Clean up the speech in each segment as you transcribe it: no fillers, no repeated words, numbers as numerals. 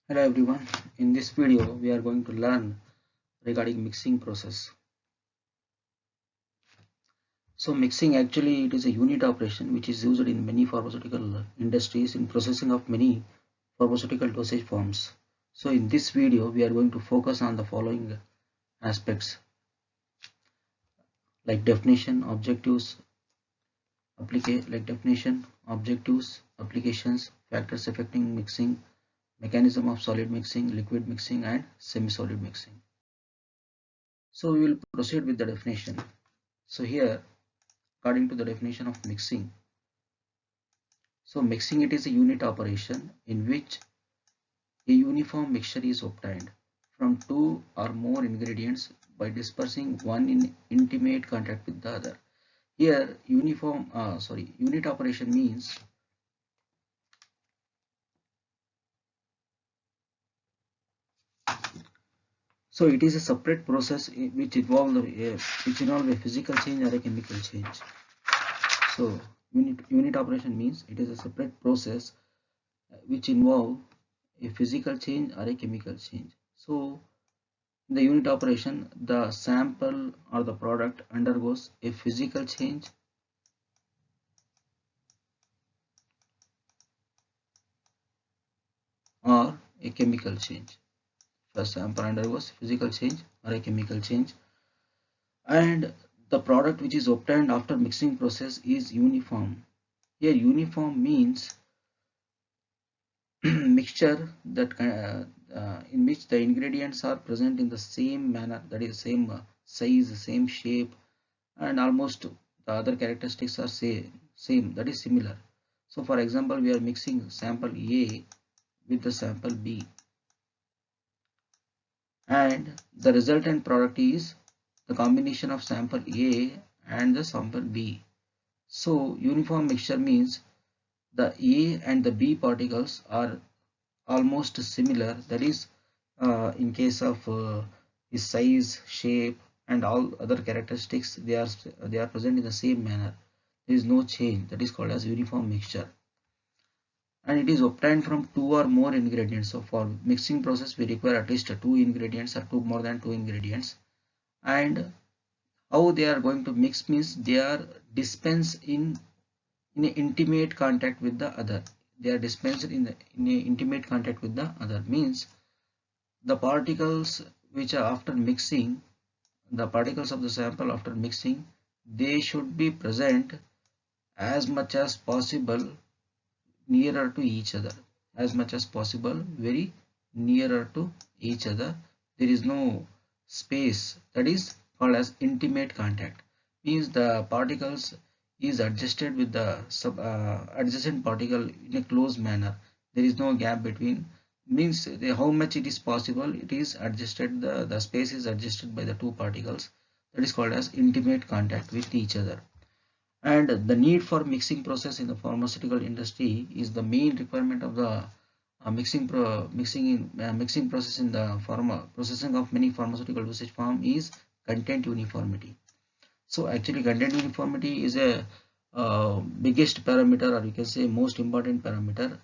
Hello everyone, in this video we are going to learn regarding mixing process. So mixing actually it is a unit operation which is used in many pharmaceutical industries in processing of many pharmaceutical dosage forms. So in this video we are going to focus on the following aspects like objectives, applications, factors affecting mixing, mechanism of solid mixing, liquid mixing and semi-solid mixing. So we will proceed with the definition. So here, according to the definition of mixing, so mixing it is a unit operation in which a uniform mixture is obtained from two or more ingredients by dispersing one in intimate contact with the other. Here unit operation means so it is a separate process which involve a physical change or a chemical change. So unit operation means it is a separate process which involve a physical change or a chemical change. So in the unit operation, the sample or the product undergoes a physical change or a chemical change. The sample undergoes physical change or a chemical change, and the product which is obtained after mixing process is uniform. Here uniform means mixture that in which the ingredients are present in the same manner, that is same size, same shape, and almost the other characteristics are same, that is similar. So for example, we are mixing sample A with the sample B, and the resultant product is the combination of sample A and the sample B. So uniform mixture means the A and the B particles are almost similar, that is in case of the size, shape and all other characteristics, they are present in the same manner. There is no change, that is called as uniform mixture, and it is obtained from two or more ingredients. So for mixing process we require at least two ingredients or more than two ingredients, and how they are going to mix means they are dispensed in a intimate contact with the other. They are dispensed in a intimate contact with the other means the particles which are after mixing, the particles of the sample after mixing, they should be present as much as possible nearer to each other, as much as possible very nearer to each other. There is no space, that is called as intimate contact, means the particles is adjusted with the adjacent particle in a close manner. There is no gap between, means how much it is possible, it is adjusted, the space is adjusted by the two particles, that is called as intimate contact with each other. And the need for mixing process in the pharmaceutical industry is the main requirement of the mixing process in the processing of many pharmaceutical dosage form is content uniformity. So actually content uniformity is a biggest parameter, or you can say most important parameter,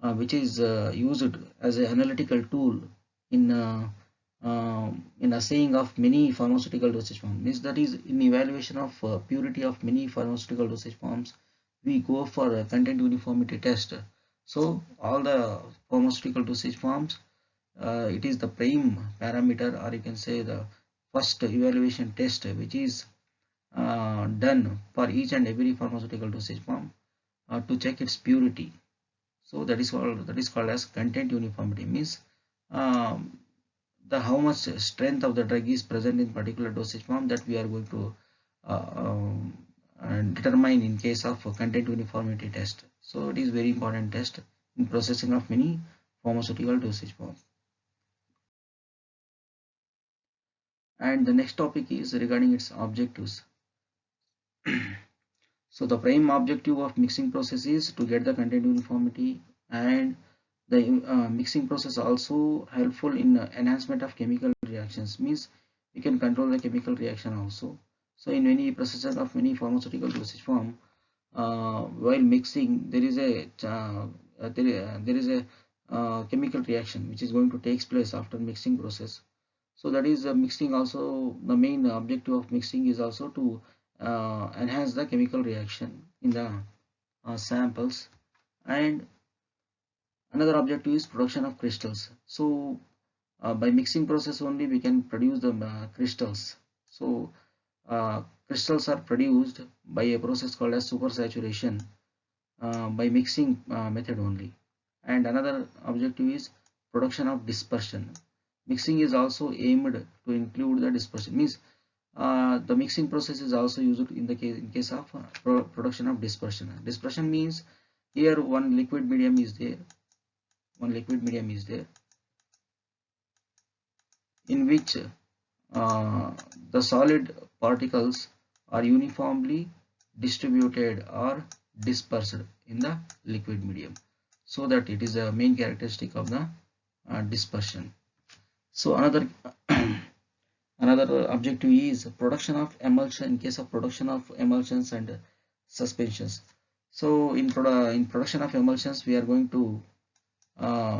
which is used as an analytical tool in assaying of many pharmaceutical dosage forms. Means that is in evaluation of purity of many pharmaceutical dosage forms, we go for a content uniformity test. So all the pharmaceutical dosage forms, it is the prime parameter, or you can say the first evaluation test which is done for each and every pharmaceutical dosage form to check its purity. So that is called as content uniformity, means um, the how much strength of the drug is present in particular dosage form, that we are going to determine in case of content uniformity test. So it is very important test in processing of many pharmaceutical dosage form. And the next topic is regarding its objectives. So the prime objective of mixing process is to get the content uniformity, and the mixing process also helpful in enhancement of chemical reactions, means we can control the chemical reaction also. So in many processes of many pharmaceutical dosage form, while mixing there is a chemical reaction which is going to take place after mixing process. So that is mixing. Also the main objective of mixing is also to enhance the chemical reaction in the samples. And another objective is production of crystals. So by mixing process only we can produce the crystals. So crystals are produced by a process called as supersaturation by mixing method only. And another objective is production of dispersion. Mixing is also aimed to include the dispersion, means the mixing process is also used in the case of production of dispersion. Dispersion means here one liquid medium is there, in which the solid particles are uniformly distributed or dispersed in the liquid medium, so that it is a main characteristic of the dispersion. So another another objective is production of emulsion in case of production of emulsions and suspensions. So in production of emulsions we are going to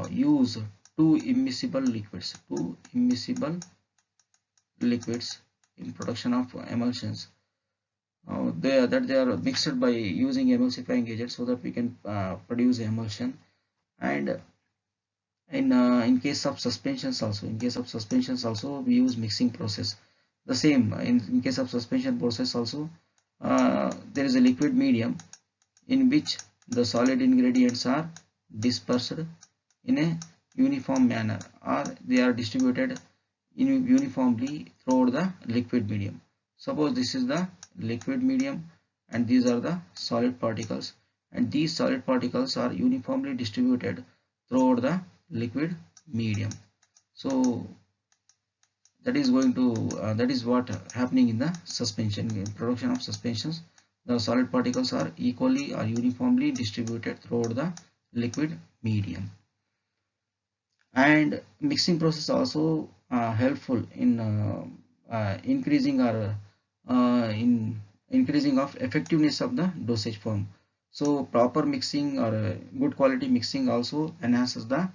use two immiscible liquids in production of emulsions. They are mixed by using emulsifying agents so that we can produce emulsion. And in case of suspensions also we use mixing process. The same in case of suspension process also, there is a liquid medium in which the solid ingredients are dispersed in a uniform manner, or they are distributed uniformly throughout the liquid medium. Suppose this is the liquid medium and these are the solid particles, and these solid particles are uniformly distributed throughout the liquid medium. So that is going to that is what happening in the suspension. In production of suspensions, the solid particles are equally or uniformly distributed throughout the liquid medium. And mixing process also helpful in increasing or in increasing of effectiveness of the dosage form. So proper mixing or good quality mixing also enhances the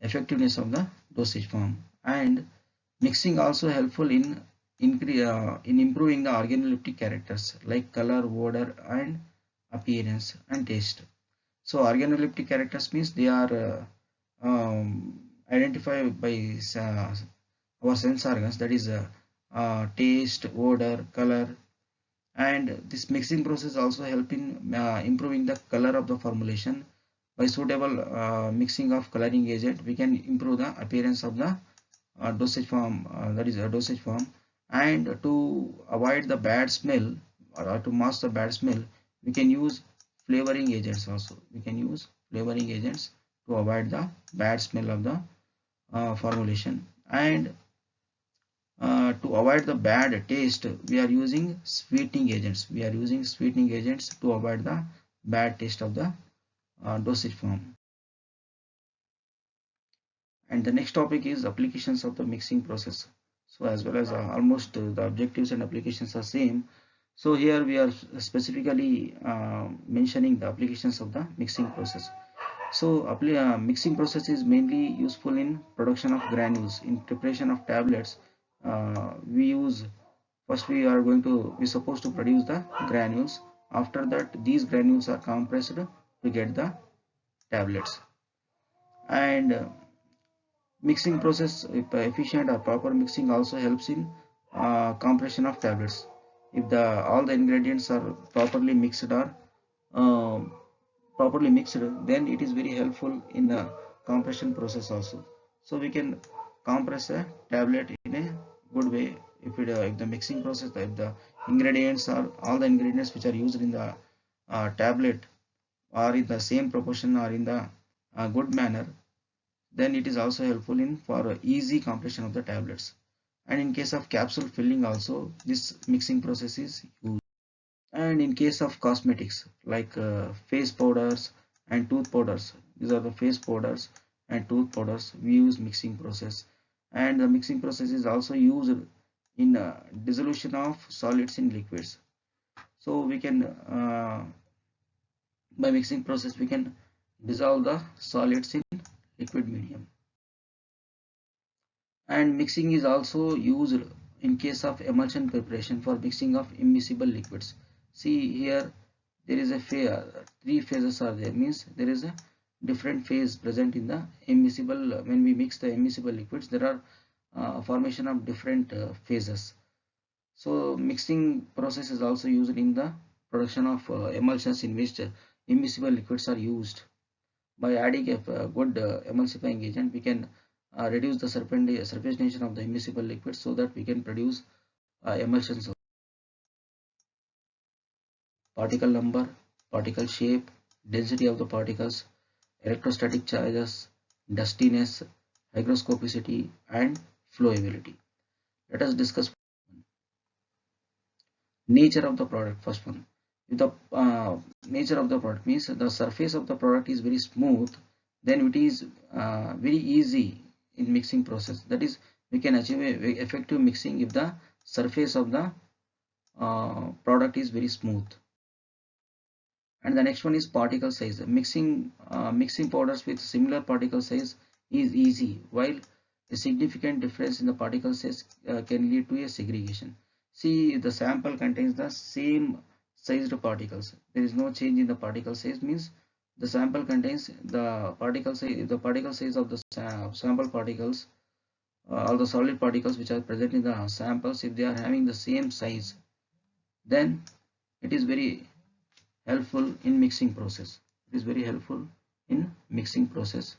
effectiveness of the dosage form. And mixing also helpful in improving the organoleptic characters like color, odor, and appearance and taste. So organoleptic characters means they are identified by our sense organs, that is taste, odor, color. And this mixing process also help in improving the color of the formulation. By suitable mixing of coloring agent we can improve the appearance of the dosage form, that is a dosage form. And to avoid the bad smell, or to mask the bad smell, we can use flavoring agents also. To avoid the bad smell of the formulation. And to avoid the bad taste we are using sweetening agents. To avoid the bad taste of the dosage form. And the next topic is applications of the mixing process. So as well as almost the objectives and applications are same. So here we are specifically mentioning the applications of the mixing process. So mixing process is mainly useful in production of granules. In preparation of tablets, we supposed to produce the granules. After that, these granules are compressed to get the tablets. And mixing process, if efficient or proper mixing, also helps in compression of tablets. If all the ingredients are properly mixed, then it is very helpful in the compression process also. So we can compress a tablet in a good way if the mixing process, if the ingredients are all the ingredients which are used in the tablet are in the same proportion or in the good manner, then it is also helpful in for easy compression of the tablets. And in case of capsule filling also this mixing process is used. And in case of cosmetics like face powders and tooth powders, these are the face powders and tooth powders, we use mixing process. And the mixing process is also used in dissolution of solids in liquids. So we can by mixing process we can dissolve the solids in liquid medium. And mixing is also used in case of emulsion preparation for mixing of immiscible liquids. See here, there is a three phases are there, means there is a different phase present in the immiscible. When we mix the immiscible liquids, there are formation of different phases. So mixing process is also used in the production of emulsions in which immiscible liquids are used. By adding a good emulsifying agent, we can reduce the surface tension of the immiscible liquid so that we can produce emulsions. Particle number, particle shape, density of the particles, electrostatic charges, dustiness, hygroscopicity, and flowability. Let us discuss nature of the product. First one, if the nature of the product means the surface of the product is very smooth, then it is very easy in mixing process. That is, we can achieve a effective mixing if the surface of the product is very smooth. And the next one is particle size. Mixing powders with similar particle size is easy, while a significant difference in the particle size can lead to a segregation. See, the sample contains the same sized particles. There is no change in the particle size, means the sample contains the particle size. If the particle size of the sample particles, all the solid particles which are present in the samples, if they are having the same size, then it is very helpful in mixing process. It is very helpful in mixing process.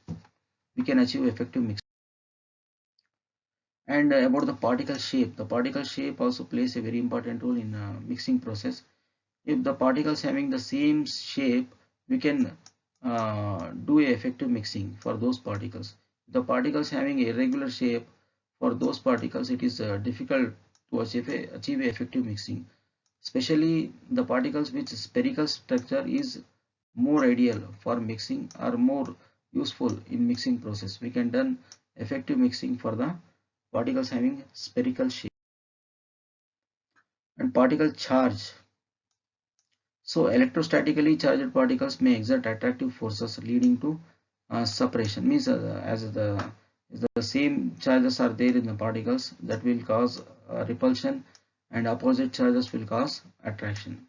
We can achieve effective mixing. And about the particle shape also plays a very important role in mixing process. If the particles having the same shape, we can do a effective mixing for those particles. If the particles having a irregular shape, for those particles it is difficult to achieve a effective mixing. Especially the particles with spherical structure is more ideal for mixing, or more useful in mixing process. We can done effective mixing for the particles having spherical shape. And particle charge. So electrostatically charged particles may exert attractive forces leading to separation. Means as the same charges are there in the particles, that will cause repulsion, and opposite charges will cause attraction.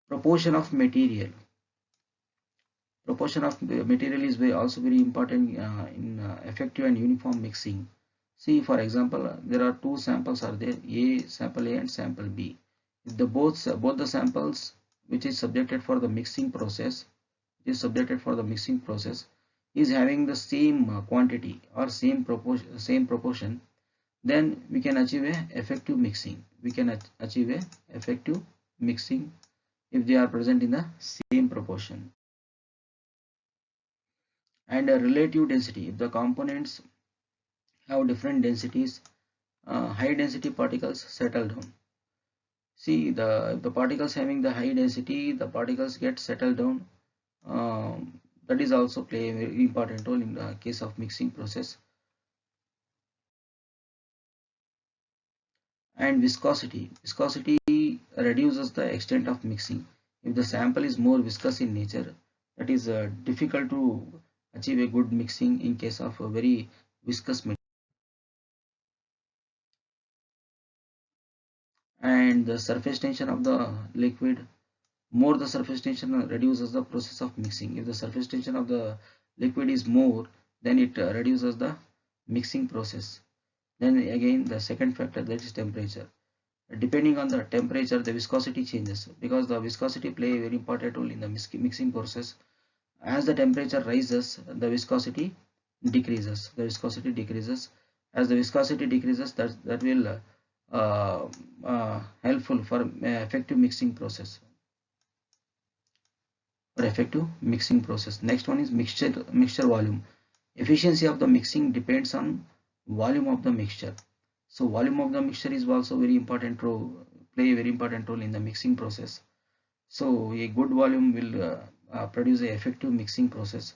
Proportion of material. Proportion of material is also very important in effective and uniform mixing. See, for example, there are two samples are there, sample A and sample B. If the both the samples which is subjected for the mixing process is having the same quantity or same proportion, then we can achieve a effective mixing. We can achieve a effective mixing if they are present in the same proportion. And a relative density. If the components have different densities, high density particles settle down. See, if the particles having the high density, the particles get settled down. That is also play a very important role in the case of mixing process. And viscosity. Viscosity reduces the extent of mixing. If the sample is more viscous in nature, that is difficult to achieve a good mixing in case of a very viscous material. And the surface tension of the liquid. More the surface tension reduces the process of mixing. If the surface tension of the liquid is more, then it reduces the mixing process. Then again, the second factor, that is temperature. Depending on the temperature, the viscosity changes, because the viscosity play a very important role in the mixing process. As the temperature rises, the viscosity decreases. As the viscosity decreases, that will helpful for effective mixing process. Next one is mixture volume. Efficiency of the mixing depends on volume of the mixture. So volume of the mixture is also play a very important role in the mixing process. So a good volume will produce a effective mixing process.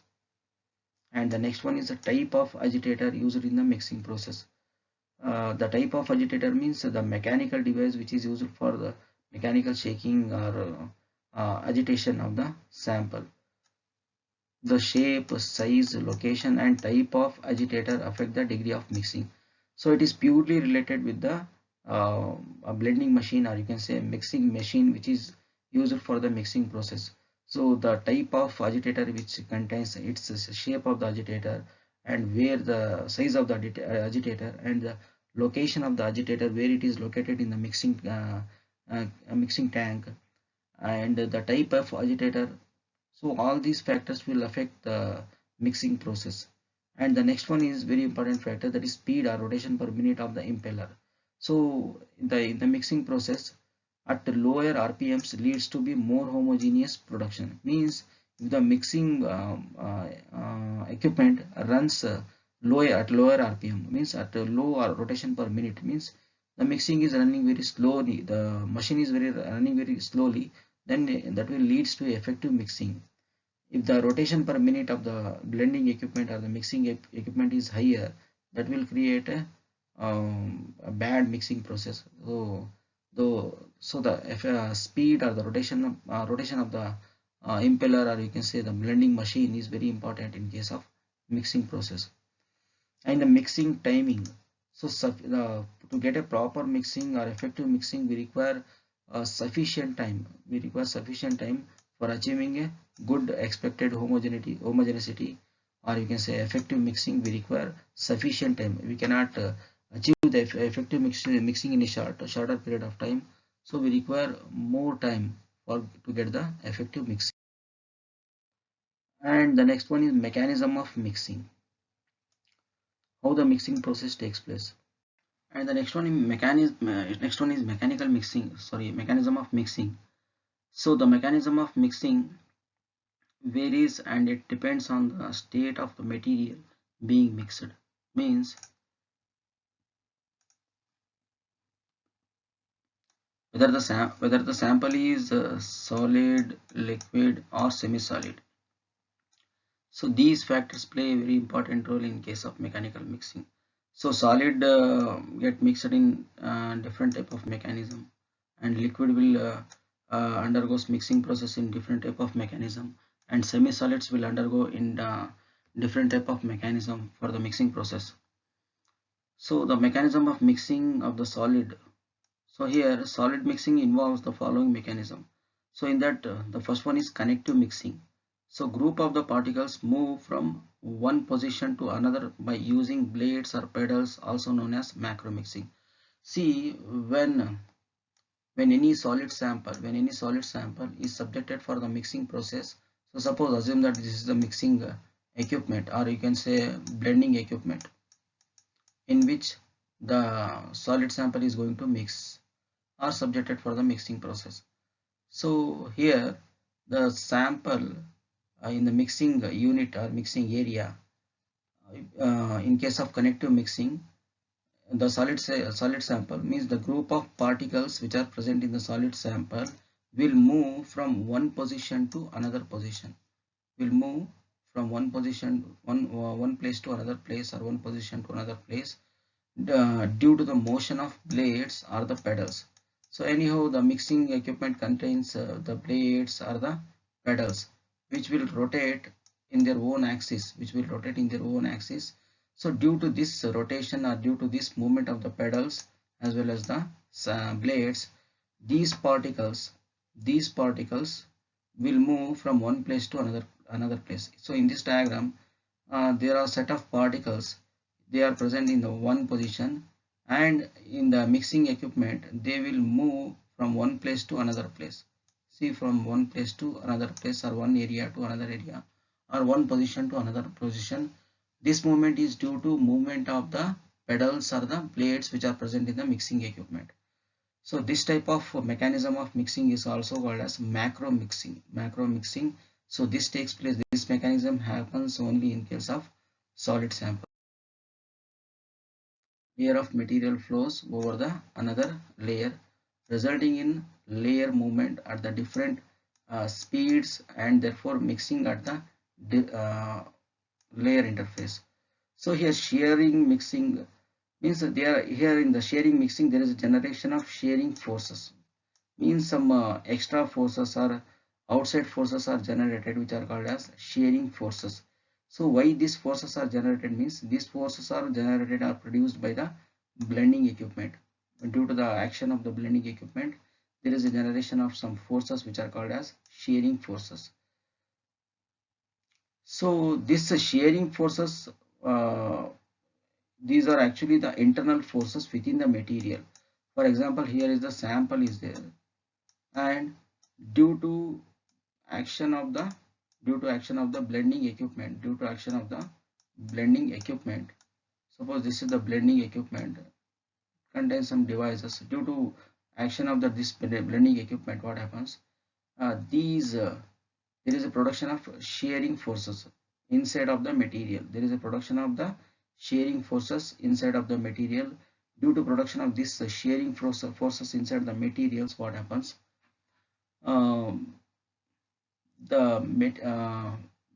And the next one is the type of agitator used in the mixing process. The type of agitator means the mechanical device which is used for the mechanical shaking or agitation of the sample. The shape, size, location and type of agitator affect the degree of mixing. So it is purely related with the a blending machine, or you can say mixing machine, which is used for the mixing process. So the type of agitator which contains its shape of the agitator, and where the size of the agitator, and the location of the agitator, where it is located in the mixing tank, and the type of agitator. So all these factors will affect the mixing process. And the next one is very important factor, that is speed or rotation per minute of the impeller. So in the mixing process, at lower RPMs leads to be more homogeneous production. Means if the mixing equipment runs lower RPM, means at a low rotation per minute, means the mixing is running very slowly, the machine is running very slowly, then that will leads to effective mixing. If the rotation per minute of the blending equipment or the mixing equipment is higher, that will create a bad mixing process. So the speed or the rotation of the impeller, or you can say the blending machine, is very important in case of mixing process. And the mixing timing. So to get a proper mixing or effective mixing, we require sufficient time. We require sufficient time for achieving a good expected homogeneity, or you can say effective mixing. We require sufficient time. We cannot achieve the effective mixing in a shorter period of time. So we require more time for to get the effective mixing. And the next one is mechanism of mixing. How the mixing process takes place. And the next one is mechanical mixing, sorry, mechanism of mixing. So the mechanism of mixing varies, and it depends on the state of the material being mixed. Means whether the sample is solid, liquid or semi-solid. So these factors play a very important role in case of mechanical mixing. So solid get mixed in different type of mechanism, and liquid will undergoes mixing process in different type of mechanism, and semi-solids will undergo in different type of mechanism for the mixing process. So the mechanism of mixing of the solid. So here solid mixing involves the following mechanism. So in that the first one is connective mixing. So group of the particles move from one position to another by using blades or pedals, also known as macro mixing. See, when any solid sample is subjected for the mixing process. So suppose assume that this is the mixing equipment, or you can say blending equipment, in which the solid sample is going to mix or subjected for the mixing process. So here the sample in the mixing unit or mixing area, in case of connective mixing, the solid sample means the group of particles which are present in the solid sample will move from one position to another position. Will move from one place to another place, or one position to another place, due to the motion of blades or the pedals. So anyhow, the mixing equipment contains the blades or the pedals, which will rotate in their own axis. So due to this rotation, or due to this movement of the pedals as well as the blades, these particles will move from one place to another place. So in this diagram, there are set of particles, they are present in the one position, and in the mixing equipment they will move from one place to another place. See, from one place to another place, or one area to another area, or one position to another position. This movement is due to movement of the pedals or the blades which are present in the mixing equipment. So this type of mechanism of mixing is also called as macro mixing. So this mechanism happens only in case of solid sample. Layer of material flows over the another layer, resulting in layer movement at the different speeds, and therefore mixing at the layer interface. So here shearing mixing means that here in the shearing mixing there is a generation of shearing forces. Means some extra forces are outside forces are generated, which are called as shearing forces. So why these forces are generated means these forces are generated or produced by the blending equipment. Due to the action of the blending equipment, there is a generation of some forces which are called as shearing forces. So this shearing forces, uh, these are actually the internal forces within the material. For example, here is the sample is there, and due to action of the blending equipment, suppose this is the blending equipment, contains some devices. Due to action of this blending equipment, what happens, these there is a production of shearing forces inside of the material. There is a production of the shearing forces inside of the material. Due to production of this shearing forces inside the materials, what happens, um, the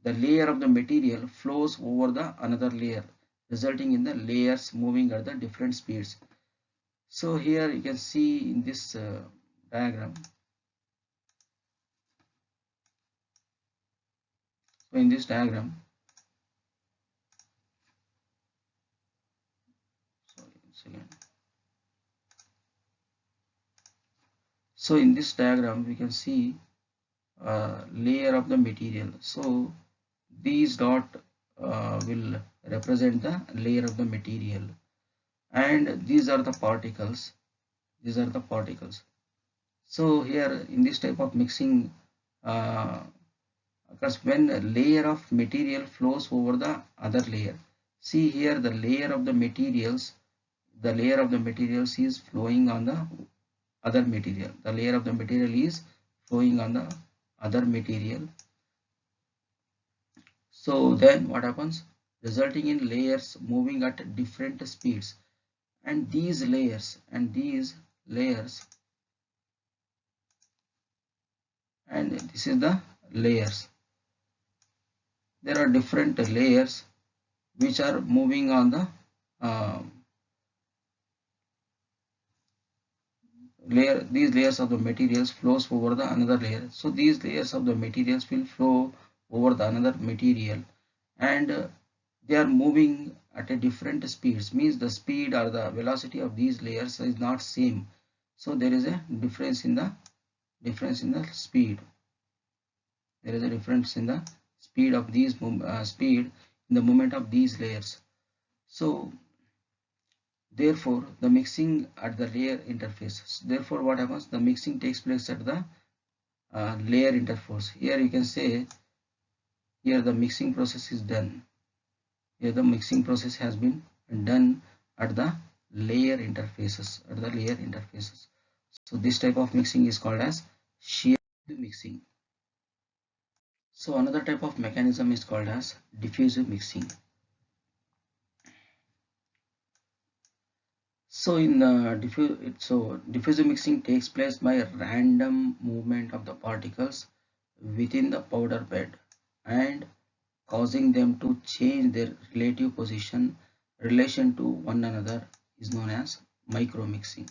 layer of the material flows over the another layer, resulting in the layers moving at the different speeds. So here you can see in this diagram. So in this diagram, sorry, once again. So in this diagram, we can see layer of the material. So these dot will represent the layer of the material, and these are the particles. So here in this type of mixing occurs when a layer of material flows over the other layer. See here, the layer of the materials is flowing on the other material. The layer of the material is flowing on the other material. So then what happens, resulting in layers moving at different speeds, and these layers and this is the layers. There are different layers which are moving on the uh, layer. These layers of the materials flows over the another layer. So these layers of the materials will flow over the another material, and they are moving at a different speeds, means the speed or the velocity of these layers is not same. So there is a difference in the speed. There is a difference in the speed of these speed in the movement of these layers. So therefore the mixing at the layer interface, therefore what happens, the mixing takes place at the layer interface. Here you can say, here the mixing process is done. Here the mixing process has been done at the layer interfaces, So this type of mixing is called as shear mixing. So another type of mechanism is called as diffusive mixing. So in diffusive mixing takes place by a random movement of the particles within the powder bed and causing them to change their relative relation to one another is known as micro mixing.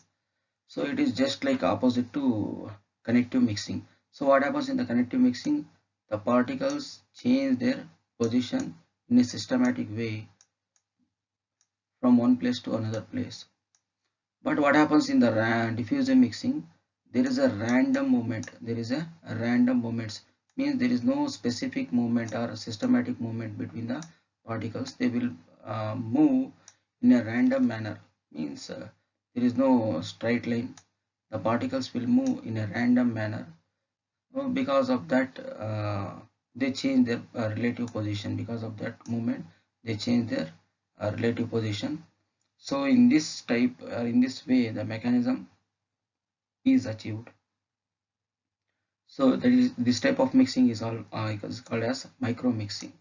So it is just like opposite to connective mixing. So what happens in the connective mixing, the particles change their position in a systematic way from one place to another place. But what happens in the diffusive mixing, there is a random movement. Means there is no specific movement or a systematic movement between the particles. They will move in a random manner, means there is no straight line. The particles will move in a random manner. Because of that, they change their relative position. Because of that movement, they change their relative position. So in this way, the mechanism is achieved. So that is, this type of mixing is called as micro mixing,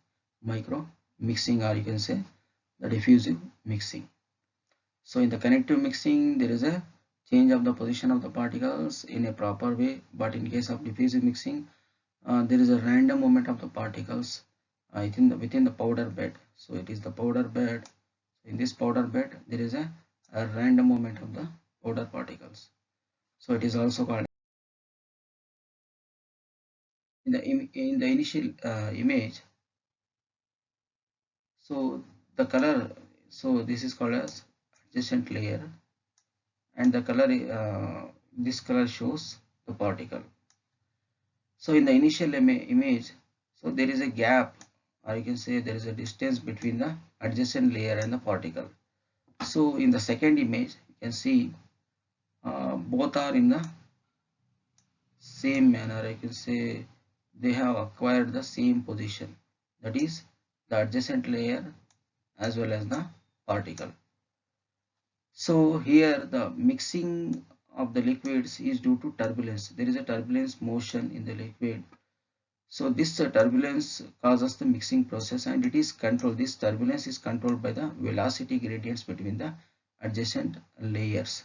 or you can say the diffusive mixing. So in the connective mixing, there is a change of the position of the particles in a proper way, but in case of diffusive mixing, there is a random movement of the particles within the powder bed. So it is the powder bed. In this powder bed, there is a random movement of the powder particles. So it is also called in the initial image, so the color, so this is called as adjacent layer, and the color this color shows the particle. So in the initial image, so there is a gap, or you can say there is a distance between the adjacent layer and the particle. So in the second image, you can see both are in the same manner. I can say they have acquired the same position, that is the adjacent layer as well as the particle. So here the mixing of the liquids is due to turbulence. There is a turbulence motion in the liquid. So this turbulence causes the mixing process, and it is controlled. This turbulence is controlled by the velocity gradients between the adjacent layers.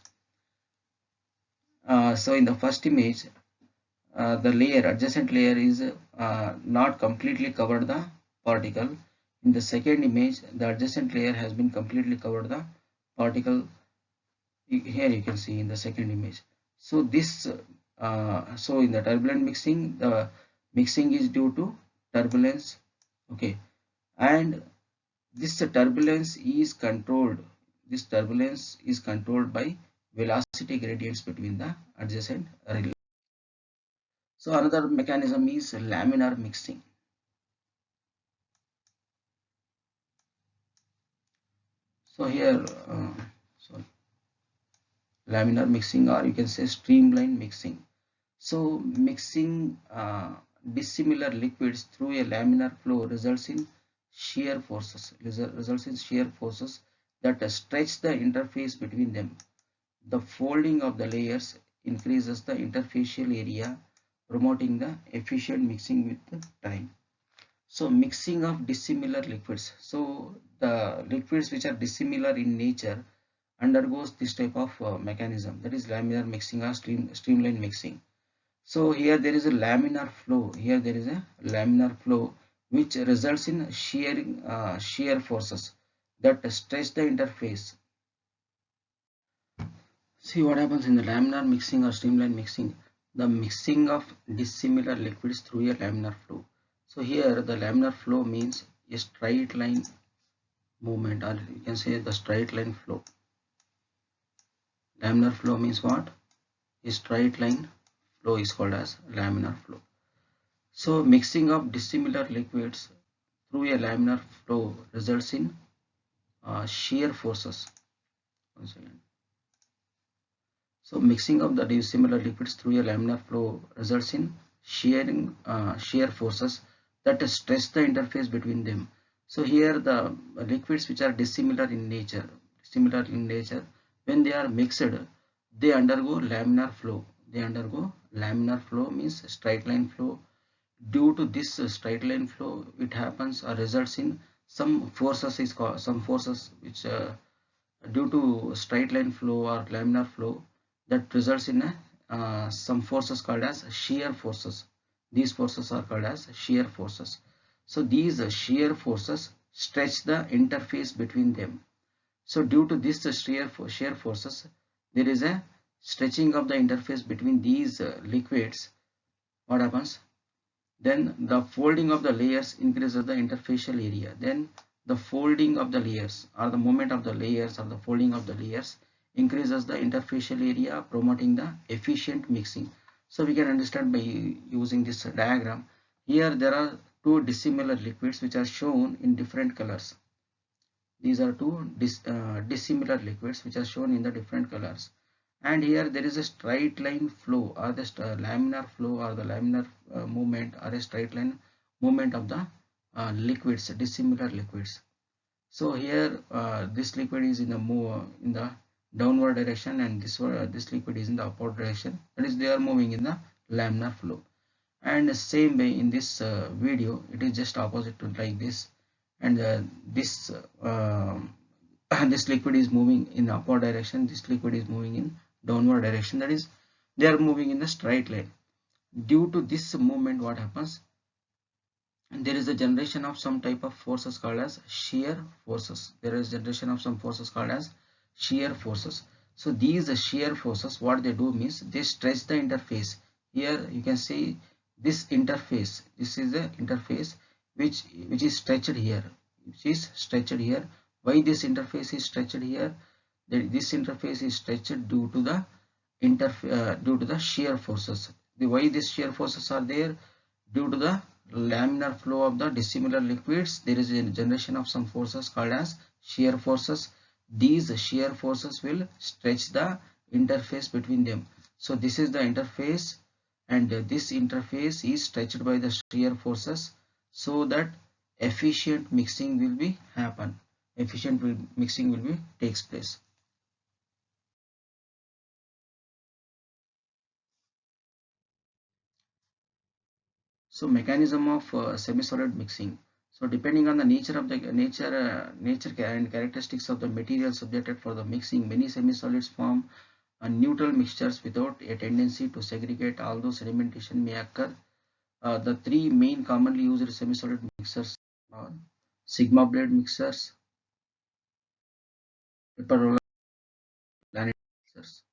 So in the first image, the adjacent layer is not completely covered the particle. In the second image, the adjacent layer has been completely covered the particle. Here you can see in the second image. So this so in the turbulent mixing, the mixing is due to turbulence, okay, and this turbulence is controlled by velocity gradients between the adjacent relays. So another mechanism is laminar mixing. So here laminar mixing, or you can say streamline mixing. So mixing dissimilar liquids through a laminar flow results in shear forces that stretch the interface between them. The folding of the layers increases the interfacial area, promoting the efficient mixing with time. So mixing of dissimilar liquids. So the liquids which are dissimilar in nature undergoes this type of mechanism, that is laminar mixing or streamline mixing. So here there is a laminar flow. Here there is a laminar flow which results in shear forces that stretch the interface. See what happens in the laminar mixing or streamline mixing. The mixing of dissimilar liquids through a laminar flow. So here the laminar flow means a straight line movement, or you can say the straight line flow. Laminar flow means what? A straight line flow is called as laminar flow. So mixing of dissimilar liquids through a laminar flow results in shear forces. Once again. So mixing of the dissimilar liquids through a laminar flow results in shear forces that stretch the interface between them. So here the liquids which are dissimilar in nature, when they are mixed, they undergo laminar flow. Laminar flow means straight line flow. Due to this straight line flow, it happens or results in some forces which due to straight line flow or laminar flow, that results in some forces called as shear forces. These forces are called as shear forces. So these shear forces stretch the interface between them. So due to this shear forces, there is a stretching of the interface between these liquids. What happens? Then the folding of the layers increases the interfacial area. Then the folding of the layers, or the movement of the layers, or the folding of the layers, increases the interfacial area, promoting the efficient mixing. So we can understand by using this diagram. Here there are two dissimilar liquids which are shown in different colors. These are two dissimilar liquids which are shown in the different colors. And here there is a straight line flow, or the laminar flow, or the laminar movement, or a straight line movement of the liquids, dissimilar liquids. So here this liquid is in the downward direction, and this liquid is in the upward direction. That is, they are moving in the laminar flow. And the same way in this video, it is just opposite to like this, and this this liquid is moving in the upward direction. This liquid is moving in downward direction. That is, they are moving in the straight line. Due to this movement, what happens? And there is a generation of some type of forces called as shear forces. There is generation of some forces called as shear forces. So these shear forces, what they do means they stretch the interface. Here you can see this interface, this is the interface which is stretched here, why this interface is stretched here? This interface is stretched due to the due to the shear forces. Why these shear forces are there? Due to the laminar flow of the dissimilar liquids, there is a generation of some forces called as shear forces. These shear forces will stretch the interface between them. So this is the interface, and this interface is stretched by the shear forces, so that efficient mixing will be happen. Mixing will be takes place. So mechanism of semi-solid mixing. So depending on the nature of the and characteristics of the material subjected for the mixing, many semi-solids form neutral mixtures without a tendency to segregate, although sedimentation may occur. The three main commonly used semi-solid mixers are sigma blade mixers, pepper roller, laminate mixers.